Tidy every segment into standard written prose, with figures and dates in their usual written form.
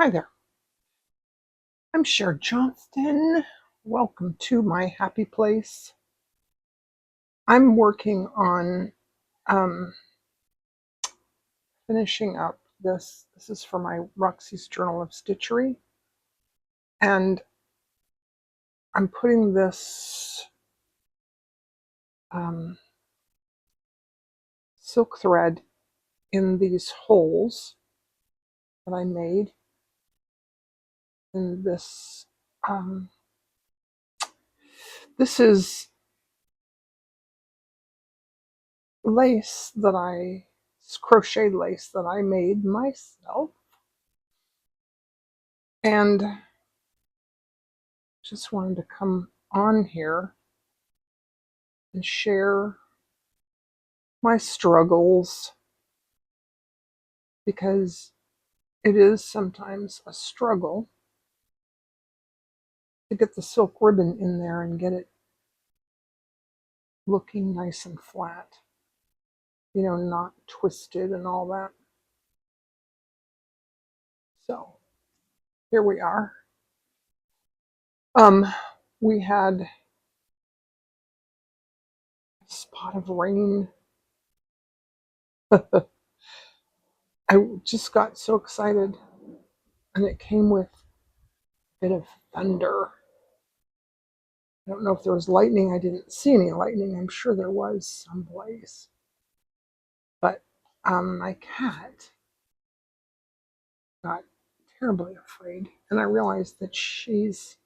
Hi there, I'm Cher Johnston. Welcome to my happy place. I'm working on um, finishing up this. This is for my Roxy's Journal of Stitchery, and I'm putting this um, silk thread in these holes that I made in this. Um, this is lace that it's crochet lace that I made myself, and just wanted to come on here and share my struggles, because it is sometimes a struggle to get the silk ribbon in there and get it looking nice and flat, not twisted and all that. So here we are. We had a spot of rain. I just got so excited, and it came with a bit of thunder. I don't know if there was lightning. I didn't see any lightning. I'm sure there was someplace. But my cat got terribly afraid, and I realized that she's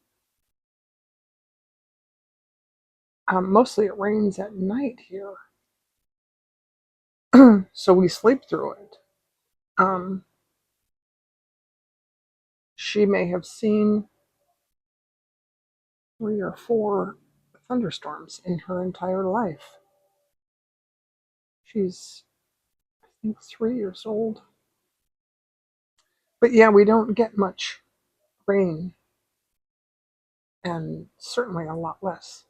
mostly it rains at night here, so we sleep through it. Um, she may have seen 3 or 4 thunderstorms in her entire life. She's, I think, 3 years old. But yeah, we don't get much rain, and certainly a lot less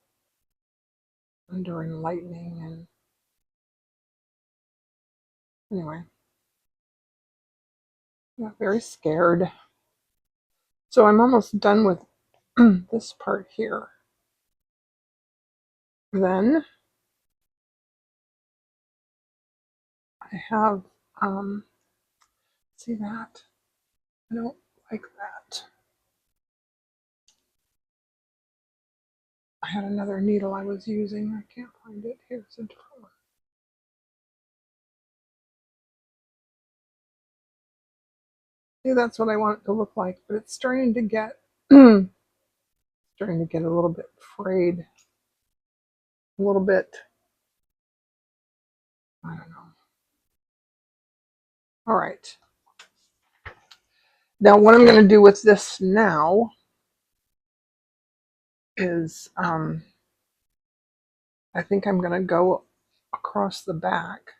thunder and lightning. And anyway, I got very scared. So I'm almost done with this part here. Then I have, see that? I don't like that. I had another needle I was using. I can't find it. Here's a different one. See, that's what I want it to look like, but it's starting to get starting to get a little bit frayed. A little bit. I don't know. All right. Now what I'm going to do with this now is I think I'm going to go across the back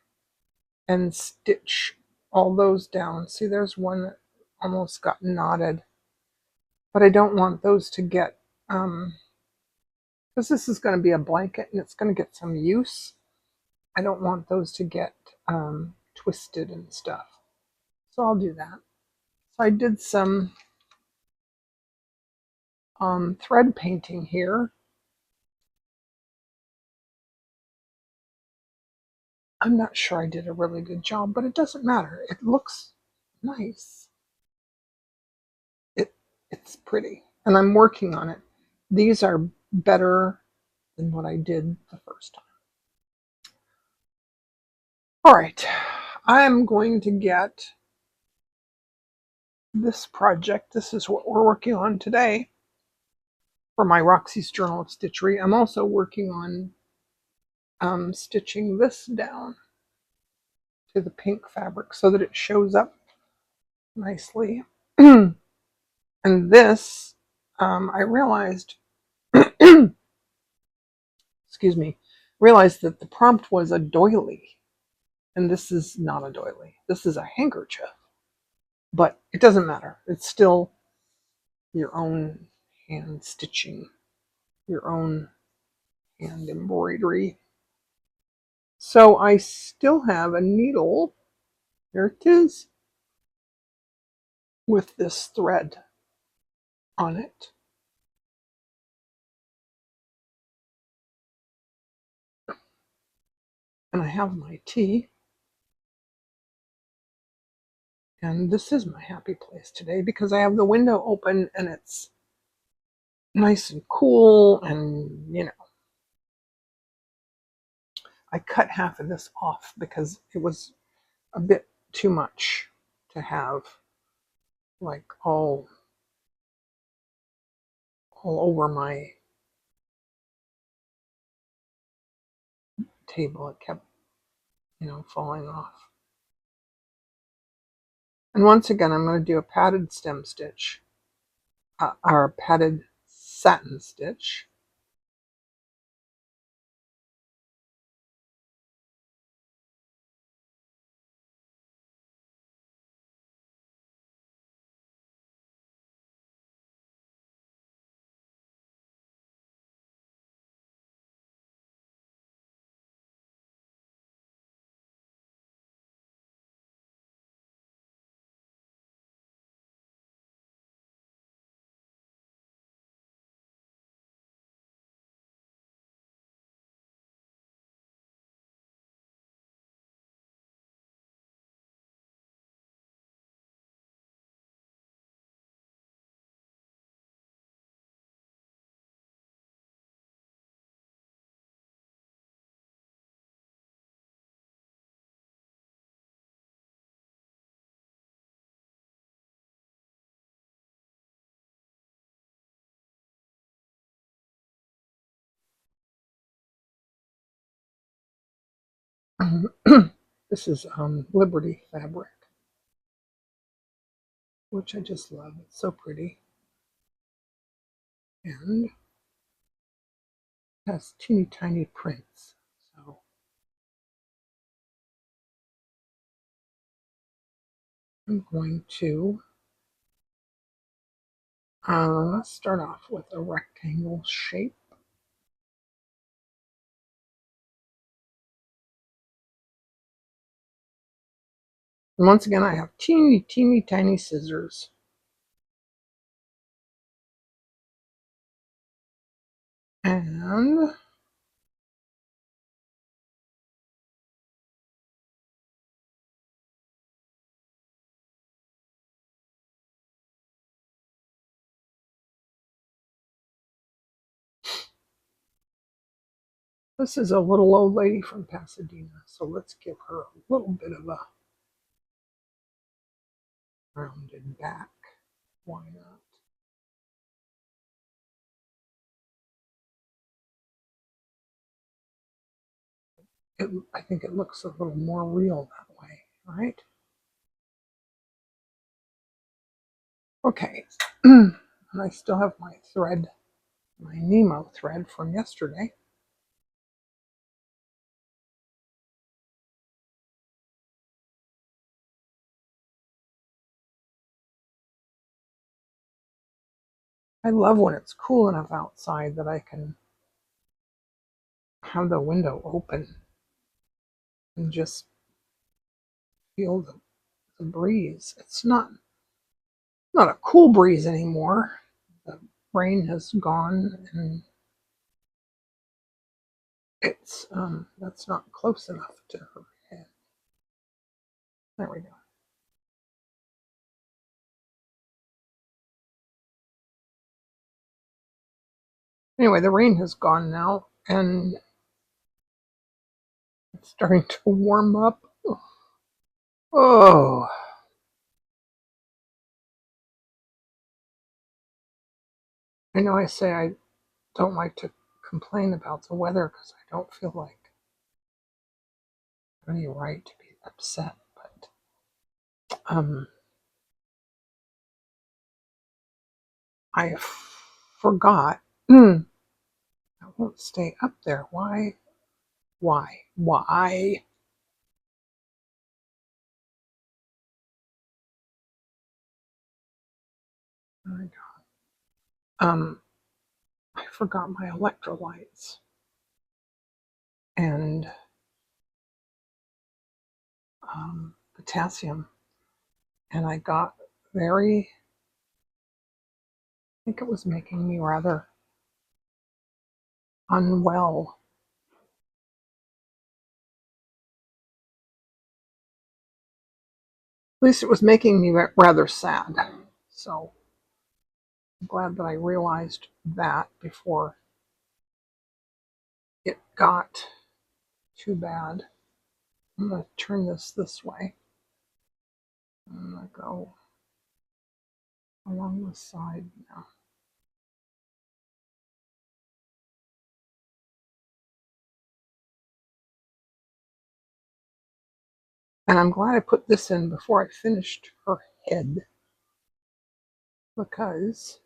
and stitch all those down. See, there's one that almost got knotted, but I don't want those to get because this is going to be a blanket and it's going to get some use. I don't want those to get twisted and stuff. So I'll do that. So I did some thread painting here. I'm not sure I did a really good job, but it doesn't matter. It looks nice. It's pretty, and I'm working on it. These are better than what I did the first time. All right, I'm going to get this project. This is what we're working on today for my Roxy's Journal of Stitchery. I'm also working on stitching this down to the pink fabric so that it shows up nicely. And this, I realized, excuse me, realized that the prompt was a doily, and this is not a doily. This is a handkerchief, but it doesn't matter. It's still your own hand stitching, your own hand embroidery. So I still have a needle. There it is. with this thread on it. And I have my tea. And this is my happy place today because I have the window open and it's nice and cool, and I cut half of this off because it was a bit too much to have like all over my table. It kept, falling off. And once again, I'm going to do a padded stem stitch, or a padded satin stitch. This is Liberty fabric, which I just love. It's so pretty. And has teeny tiny prints. So I'm going to start off with a rectangle shape. And once again, I have teeny tiny scissors. And this is a little old lady from Pasadena, so let's give her a little bit of a rounded back. Why not? I think it looks a little more real that way, right? Okay, and I still have my thread, my Nemo thread from yesterday. I love when it's cool enough outside that I can have the window open and just feel the breeze. It's not a cool breeze anymore. The rain has gone and it's that's not close enough to her head. There we go. Anyway, the rain has gone now and it's starting to warm up. Oh, I know I say I don't like to complain about the weather because I don't feel like I have any right to be upset, but I forgot. I won't stay up there. Why? Why? Oh, I forgot my electrolytes and potassium, and I got very, I think it was making me rather unwell. At least it was making me rather sad. So I'm glad that I realized that before it got too bad. I'm going to turn this way. I'm going to go along the side now. And I'm glad I put this in before I finished her head, because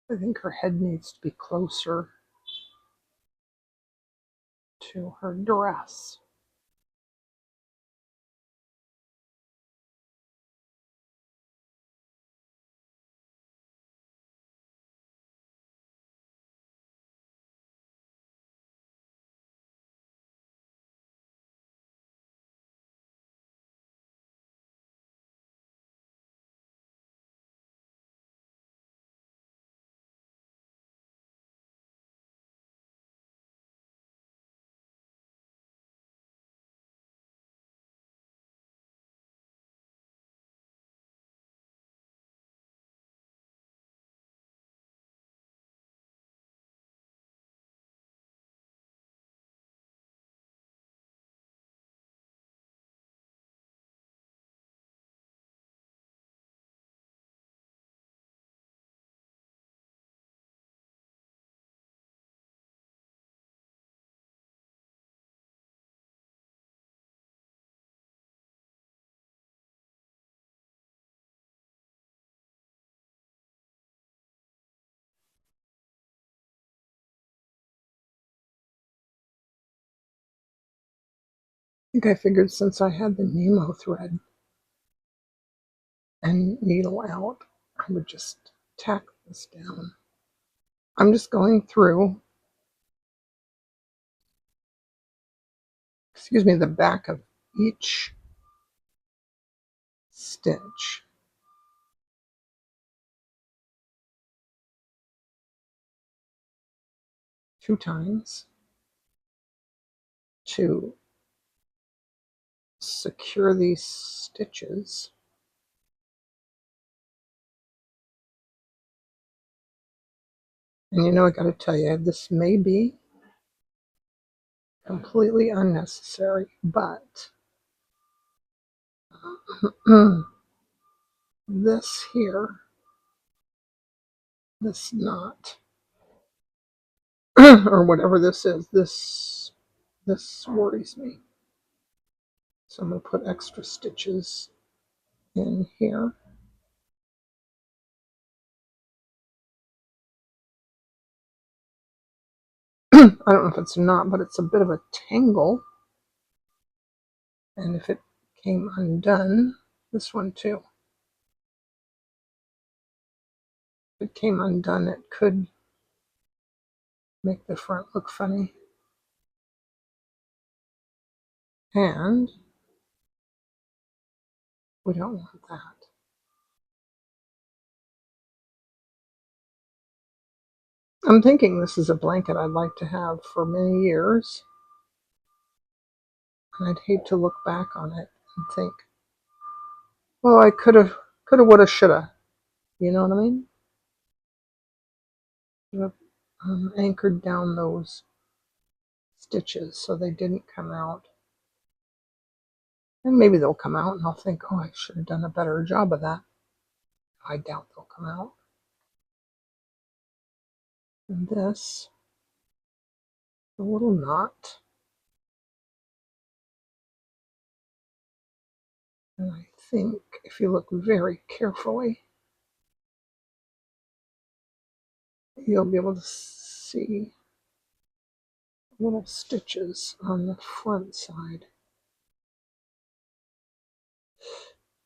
I think her head needs to be closer to her dress. I think I figured since I had the Nemo thread and needle out, I would just tack this down. I'm just going through, the back of each stitch. Two times to secure these stitches. And I gotta tell you, this may be completely unnecessary, but this here, this knot, or whatever this is, this worries me. So I'm gonna put extra stitches in here. I don't know if it's a knot, but it's a bit of a tangle. And if it came undone, this one too. If it came undone, it could make the front look funny. And we don't want that. I'm thinking this is a blanket I'd like to have for many years. And I'd hate to look back on it and think, well, I coulda, woulda, shoulda. You know what I mean? Should have anchored down those stitches so they didn't come out. And maybe they'll come out and I'll think, oh, I should have done a better job of that. I doubt they'll come out. And this, a little knot. And I think if you look very carefully, you'll be able to see little stitches on the front side.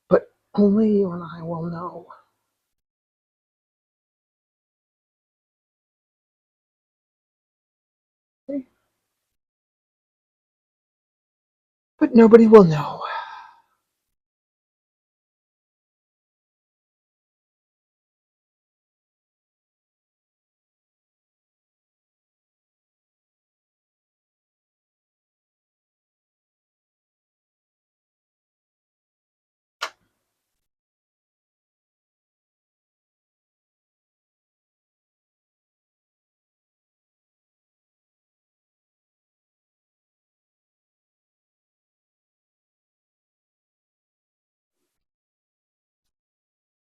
But only you and I will know. Okay? But nobody will know.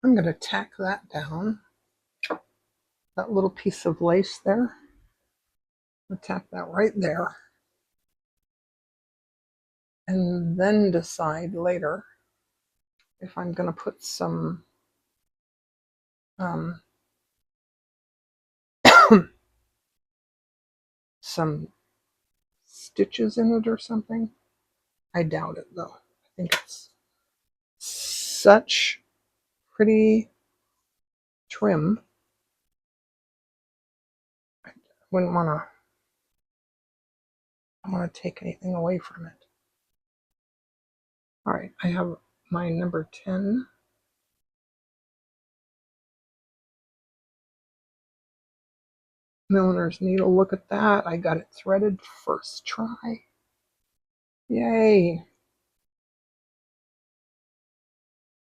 I'm going to tack that down, that little piece of lace there. I'll tack that right there. And then decide later if I'm going to put some some stitches in it or something. I doubt it though. I think it's such pretty trim. I wouldn't want to take anything away from it. All right, I have my number 10. Milliner's needle. Look at that. I got it threaded first try. Yay.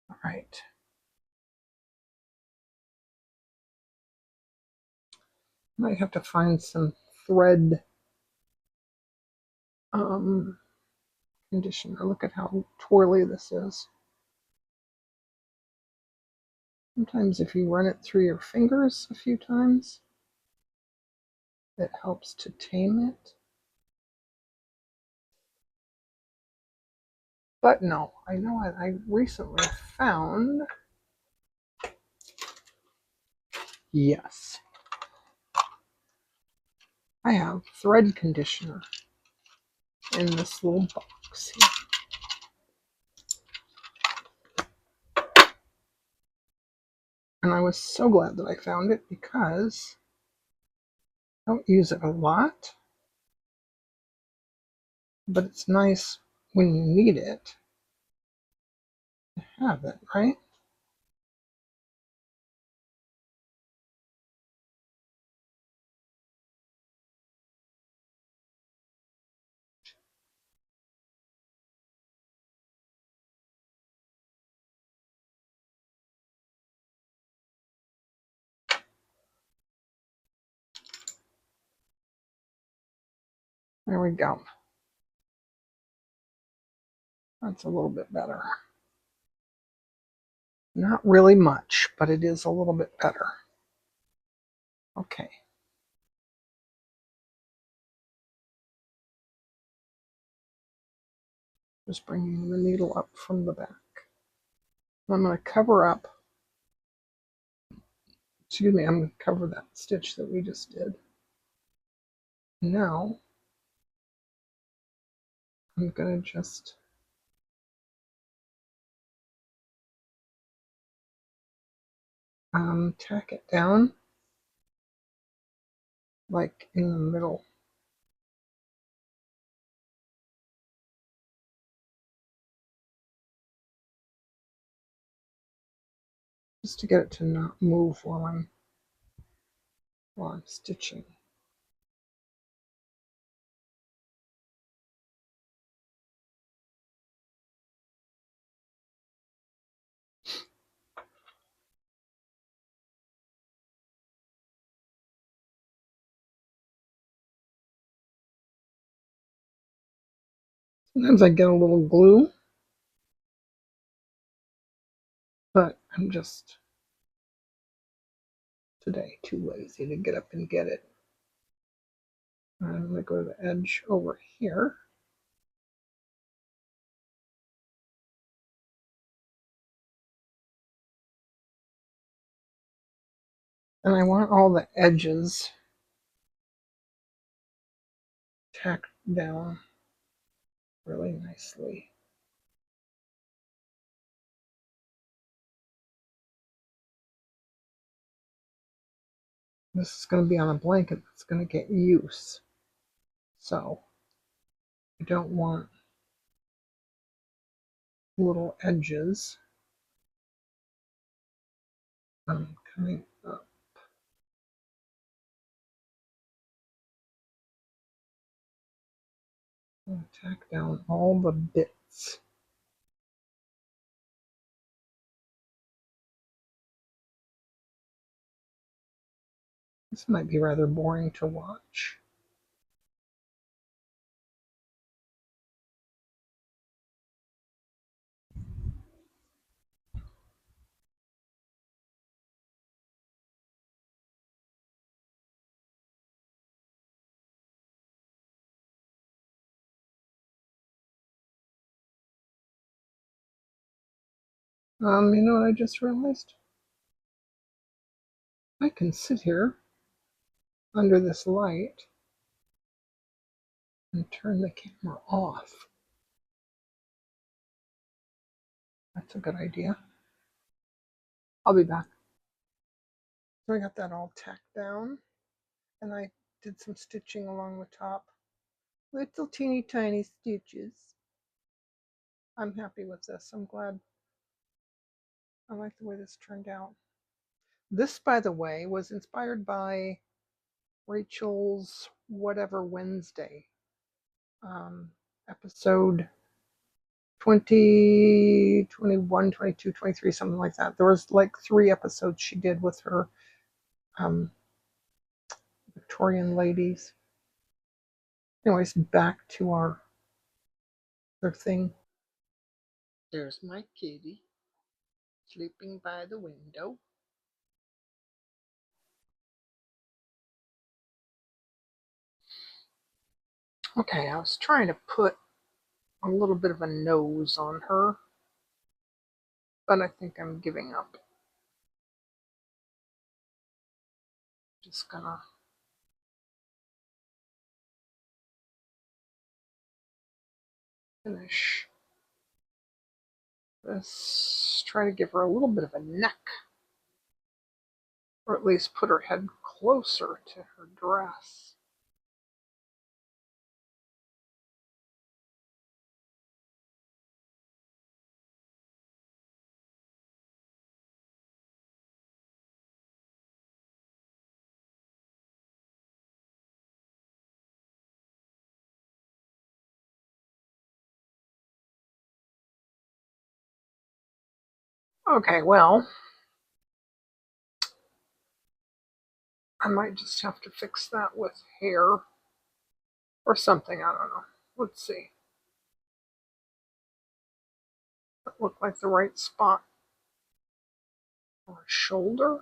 All right. Might have to find some thread conditioner. Look at how twirly this is. Sometimes if you run it through your fingers a few times, it helps to tame it. But no, I know I recently found, yes, I have thread conditioner in this little box here. And I was so glad that I found it because I don't use it a lot, but it's nice when you need it to have it, right? There we go. That's a little bit better. Not really much, but it is a little bit better. Okay. Just bringing the needle up from the back. I'm going to cover up, excuse me, I'm going to cover that stitch that we just did. Now, I'm going to just tack it down like in the middle. Just to get it to not move while I'm stitching. Sometimes I get a little glue, but I'm just today too lazy to get up and get it. I'm going to go to the edge over here. And I want all the edges tacked down really nicely. This is going to be on a blanket that's going to get use. So I don't want little edges coming up. I'll tack down all the bits. This might be rather boring to watch. You know what I just realized? I can sit here under this light and turn the camera off. That's a good idea. I'll be back. So I got that all tacked down, and I did some stitching along the top. Little teeny tiny stitches. I'm happy with this. I'm glad. I like the way this turned out. This, by the way, was inspired by Rachel's Whatever Wednesday episode 20, 21, 22, 23, something like that. There was like 3 episodes she did with her um, Victorian ladies. Anyways, back to our thing. There's my kitty sleeping by the window. Okay, I was trying to put a little bit of a nose on her, but I think I'm giving up. Just gonna finish this. Try to give her a little bit of a neck, or at least put her head closer to her dress. Okay, well, I might just have to fix that with hair or something. I don't know. Let's see. That look like the right spot for a shoulder.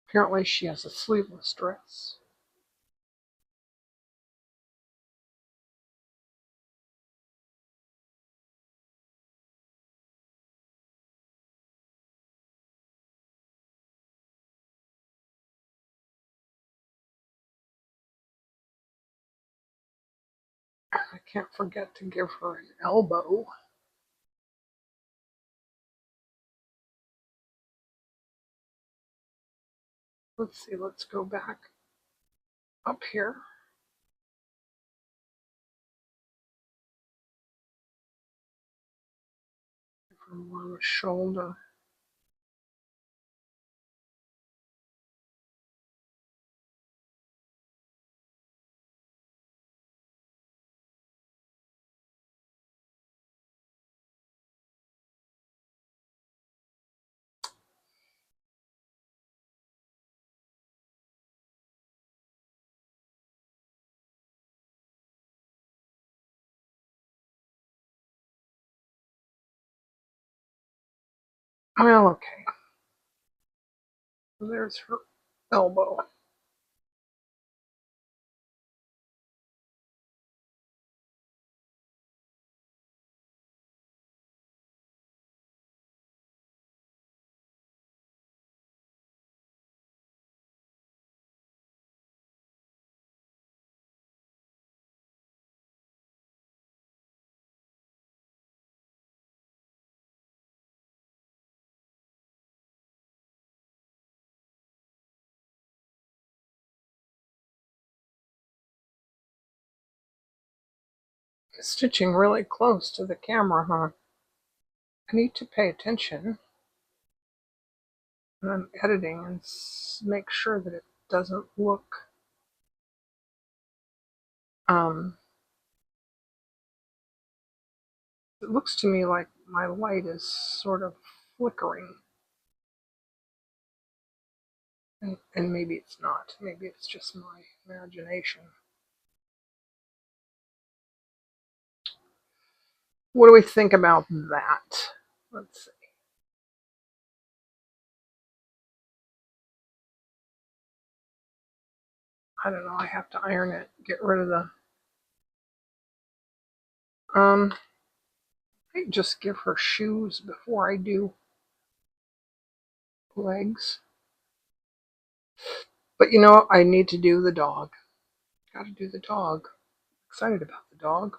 Apparently, she has a sleeveless dress. I can't forget to give her an elbow. Let's see, let's go back up here. Give her more of a shoulder. Well, okay. There's her elbow. Stitching really close to the camera, huh? I need to pay attention when I'm editing and make sure that it doesn't look um it looks to me like my light is sort of flickering. And maybe it's not. Maybe it's just my imagination. What do we think about that? Let's see. I don't know. I have to iron it. Get rid of the I just give her shoes before I do legs. But you know, I need to do the dog. Gotta do the dog. Excited about the dog.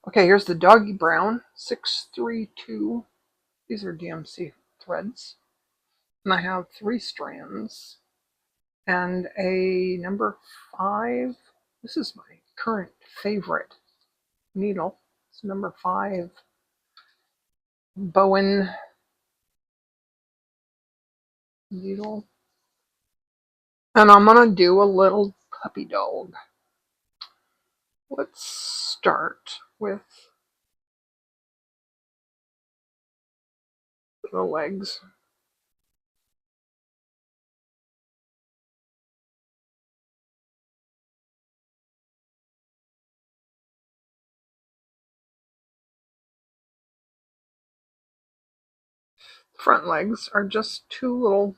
Okay, here's the doggy brown 632. These are DMC threads. And I have 3 strands and a number 5. This is my current favorite needle. It's number 5 Bowen needle. And I'm going to do a little puppy dog. Let's start with the legs. Front legs are just 2 little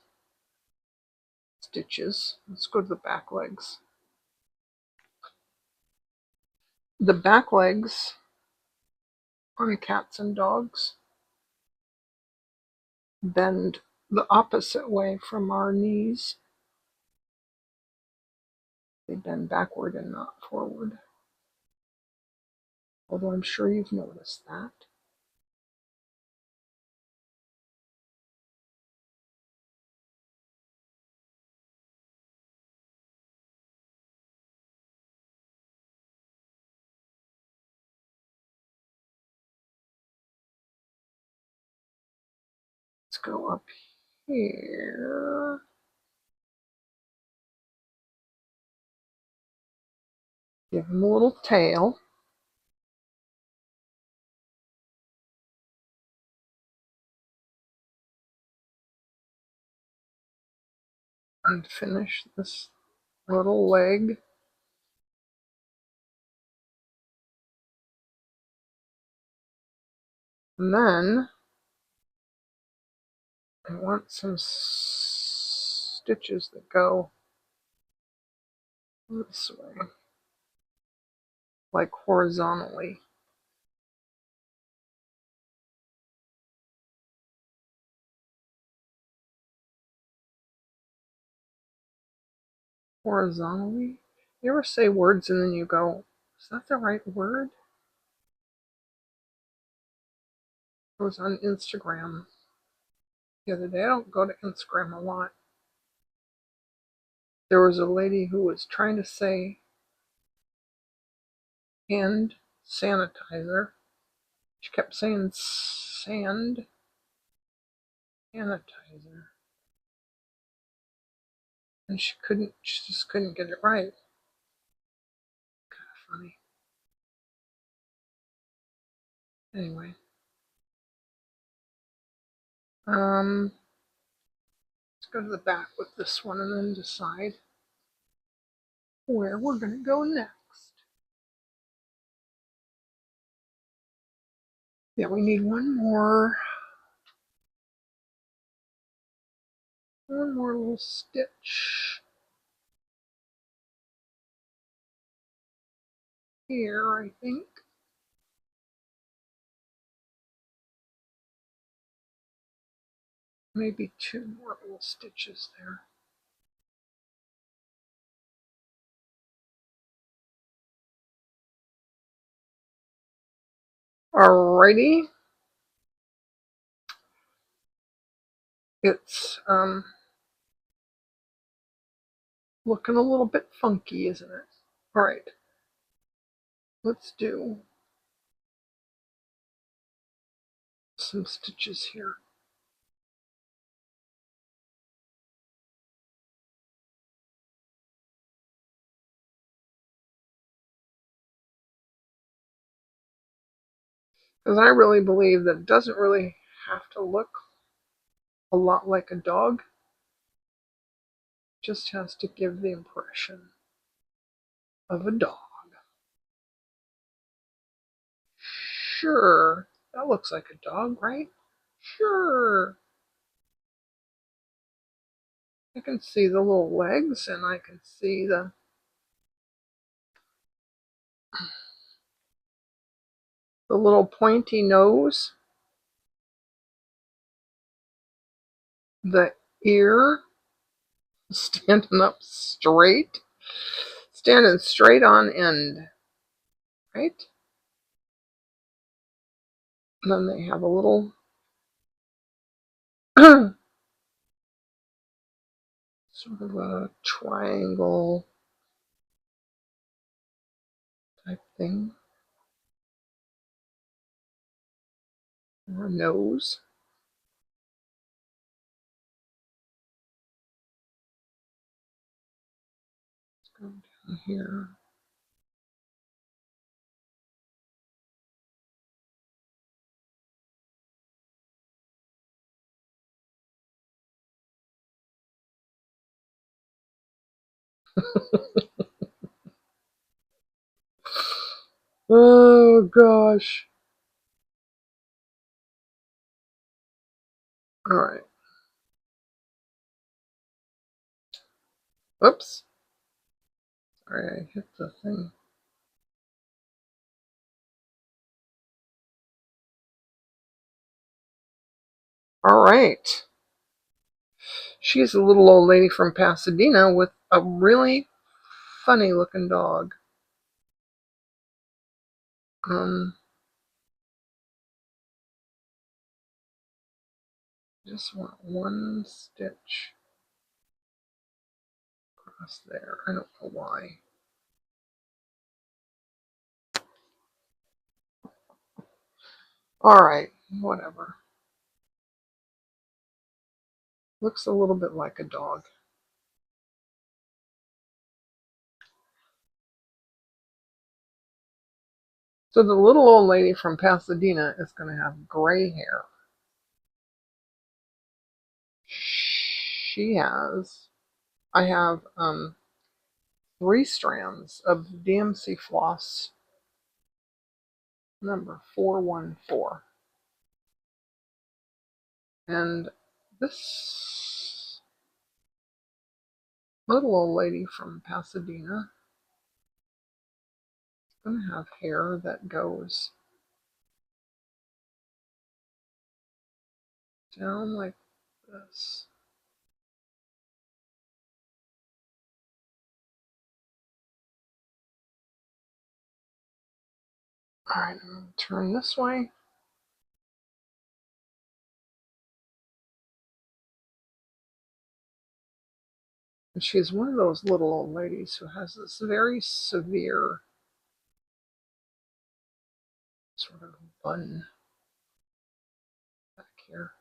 stitches. Let's go to the back legs. The back legs on cats and dogs bend the opposite way from our knees. They bend backward and not forward. Although I'm sure you've noticed that. Let's go up here. Give them a little tail. And finish this little leg. And then I want some stitches that go this way, like horizontally. Horizontally? You ever say words and then you go, is that the right word? I was on Instagram the other day. I don't go to Instagram a lot. There was a lady who was trying to say hand sanitizer. She kept saying sand sanitizer. And she just couldn't get it right. Kind of funny. Anyway. Let's go to the back with this one and then decide where we're gonna go next. Yeah, we need one more little stitch here, I think. Maybe 2 more little stitches there. Alrighty. It's looking a little bit funky, isn't it? Alright. Let's do some stitches here. Because I really believe that it doesn't really have to look a lot like a dog. It just has to give the impression of a dog. Sure, that looks like a dog, right? Sure. I can see the little legs, and I can see the little pointy nose, the ear standing up straight, standing straight on end, right? And then they have a little sort of a triangle type thing, or a nose. Let's go down here. Oh gosh. All right. Oops. Sorry, I hit the thing. All right. She's a little old lady from Pasadena with a really funny looking dog. Um, just want one stitch across there. I don't know why. All right, whatever. Looks a little bit like a dog. So the little old lady from Pasadena is going to have gray hair. She has, I have 3 strands of DMC floss number 414. And this little old lady from Pasadena is going to have hair that goes down like this. Alright, I'm going to turn this way. And she's one of those little old ladies who has this very severe sort of bun back here.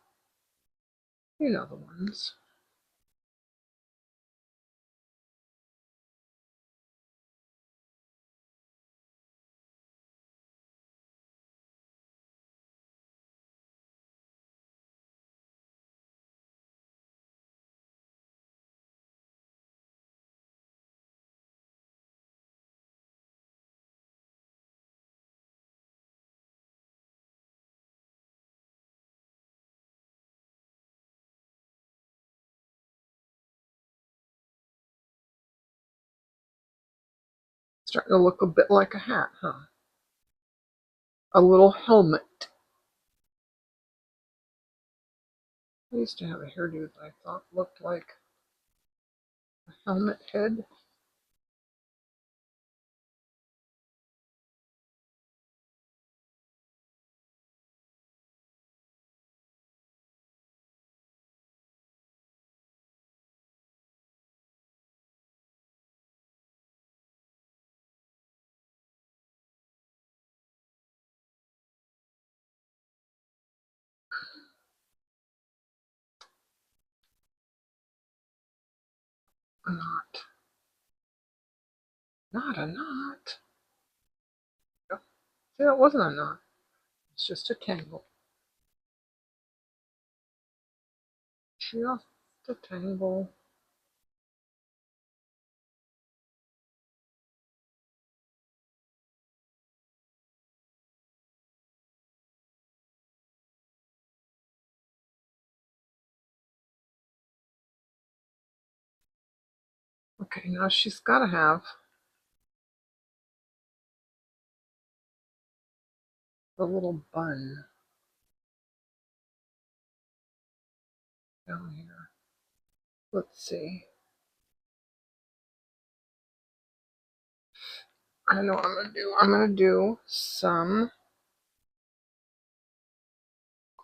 You know the ones. Starting to look a bit like a hat, huh? A little helmet. I used to have a hairdo that I thought looked like a helmet head. A knot. Not a knot. Oh, see, that wasn't a knot. It's just a tangle. Just a tangle. Okay, now she's got to have the little bun down here. Let's see. I know what I'm going to do. I'm going to do some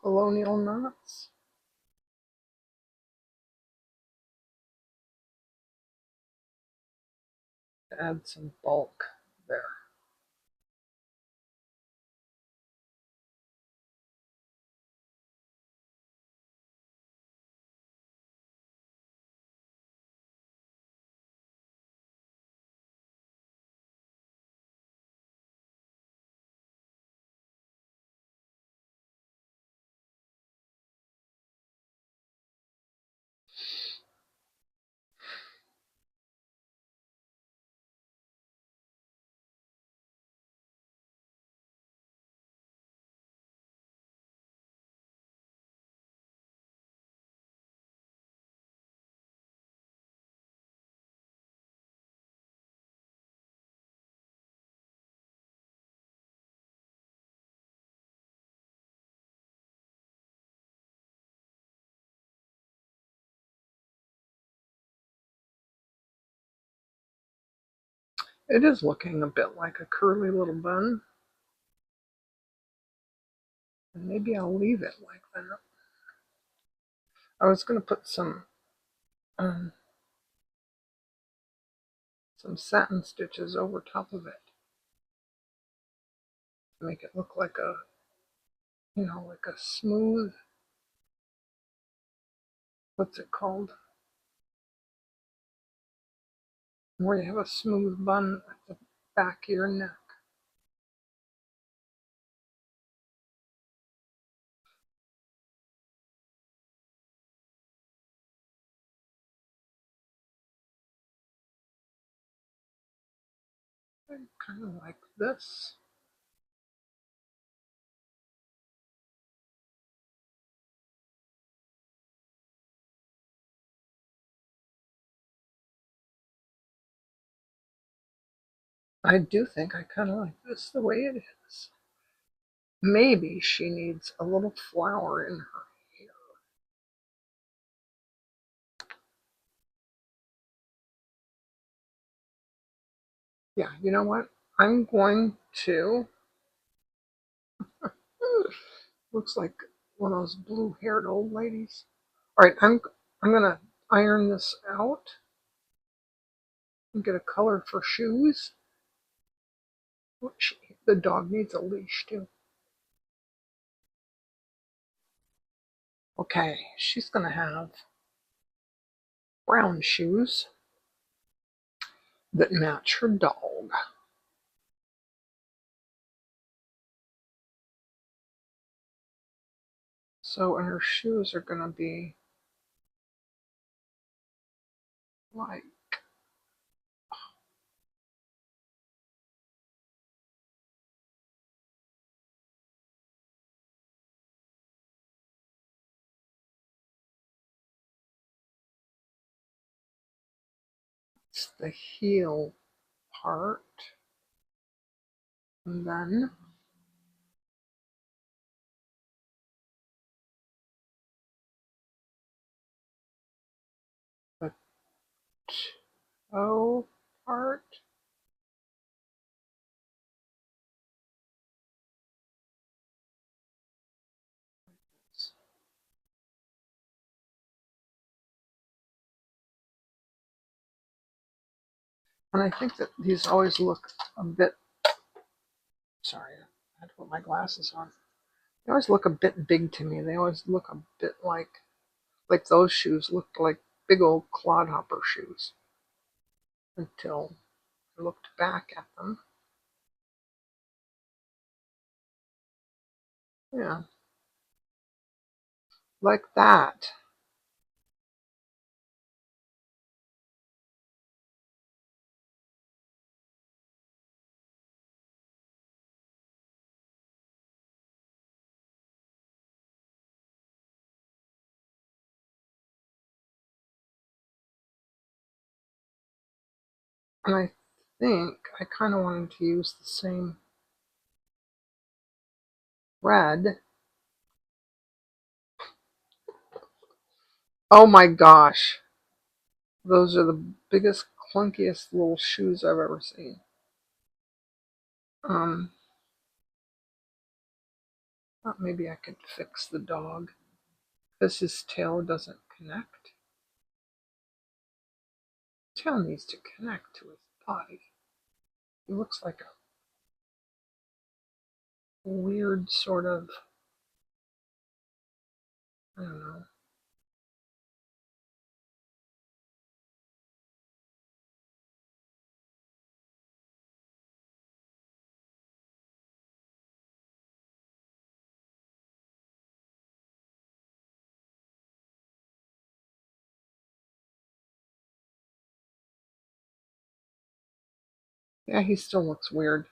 colonial knots. To add some bulk there. It is looking a bit like a curly little bun. And maybe I'll leave it like that. I was going to put um, some satin stitches over top of it to make it look like a, like a smooth, what's it called? Where you have a smooth bun at the back of your neck. Kind of like this. I do think I kind of like this the way it is. Maybe she needs a little flower in her hair. Yeah, you know what? I'm going to, looks like one of those blue-haired old ladies. All right, I'm gonna iron this out and get a color for shoes. The dog needs a leash too. Okay, she's gonna have brown shoes that match her dog. So, and her shoes are gonna be like, it's the heel part, and then the toe part. And I think that these always look a bit, sorry, I had to put my glasses on. They always look a bit big to me. They always look a bit like those shoes looked like big old clodhopper shoes until I looked back at them. Yeah, like that. And I think I kind of wanted to use the same red. Oh my gosh. Those are the biggest, clunkiest little shoes I've ever seen. Thought maybe I could fix the dog because his tail doesn't connect. Tail needs to connect to his body. He looks like a weird sort of, I don't know. Yeah, he still looks weird.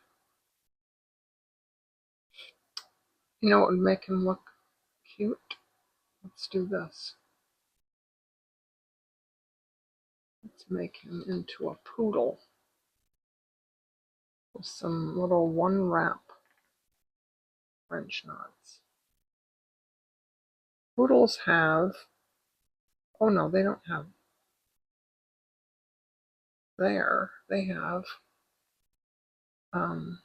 You know what would make him look cute? Let's do this. Let's make him into a poodle with some little one wrap French knots. Poodles have, oh no, they don't have there. They have um,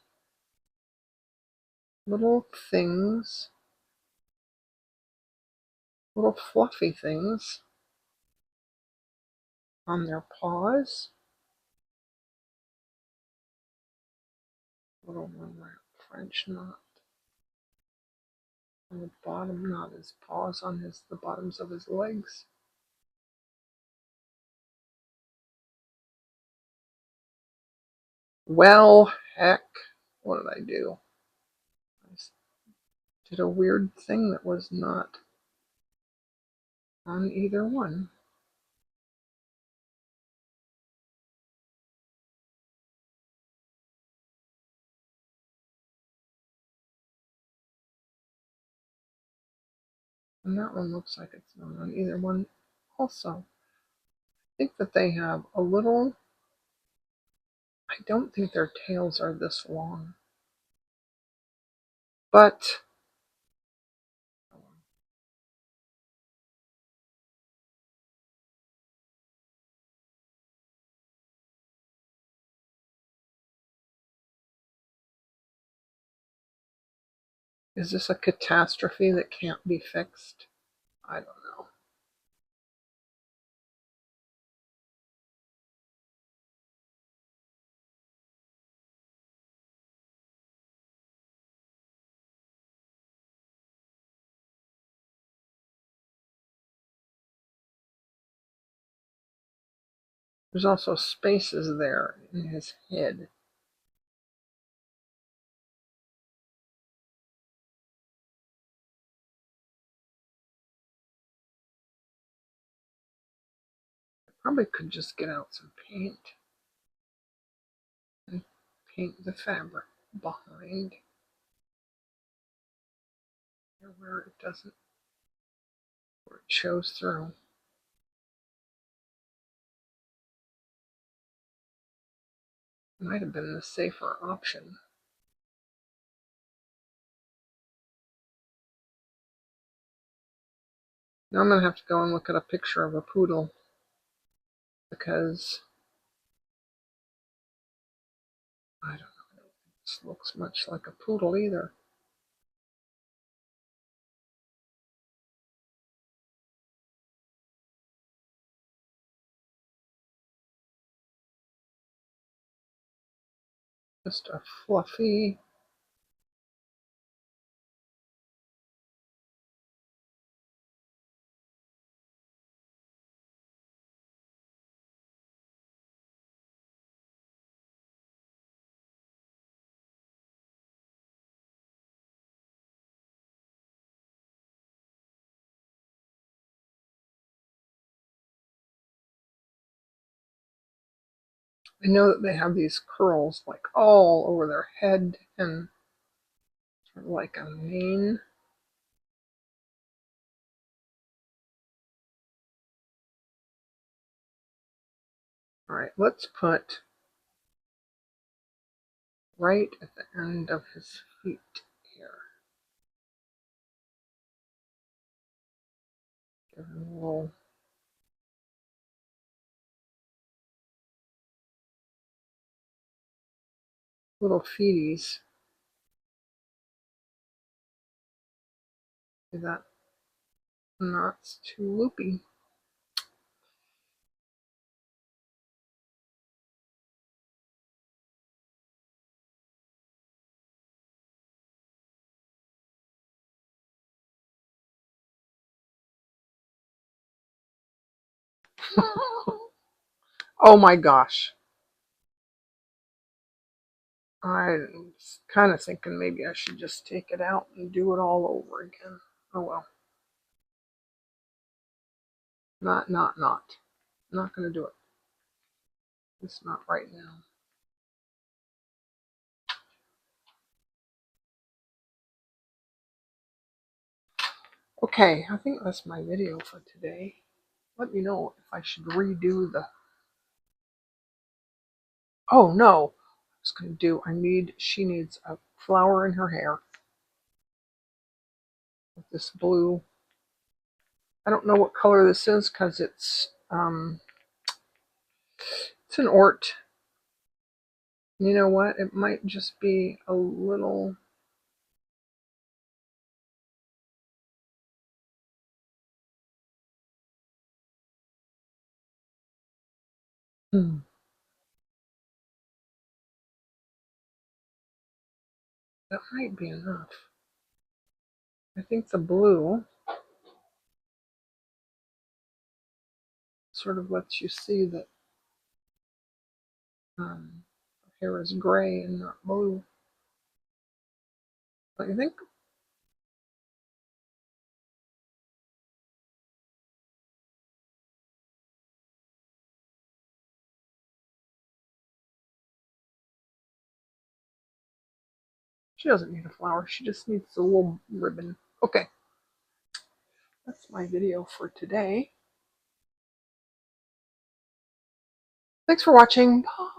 little things, little fluffy things on their paws. Little one wrap French knot on the bottom, not his paws, on the bottoms of his legs. Well, heck, what did I do? I did a weird thing that was not on either one. And that one looks like it's not on either one also. I think that they have a little, I don't think their tails are this long. But is this a catastrophe that can't be fixed? I don't know. There's also spaces there in his head. I probably could just get out some paint and paint the fabric behind where it doesn't, where it shows through. Might have been the safer option. Now I'm going to have to go and look at a picture of a poodle because I don't know. This looks much like a poodle either. Just a fluffy, I know that they have these curls like all over their head and sort of like a mane. All right, let's put right at the end of his feet here. Give him a little feeties. See that knot's too loopy. Oh my gosh. I'm kind of thinking maybe I should just take it out and do it all over again. Oh well. Not. Not going to do it. It's not right now. Okay, I think that's my video for today. Let me know if I should redo the... Oh no! I was going to do... She needs a flower in her hair. With this blue. I don't know what color this is because it's an Ort. You know what? It might just be a little... That might be enough. I think the blue sort of lets you see that her hair is gray and not blue. What do you think? She doesn't need a flower. She just needs a little ribbon. Okay. That's my video for today. Thanks for watching. Bye.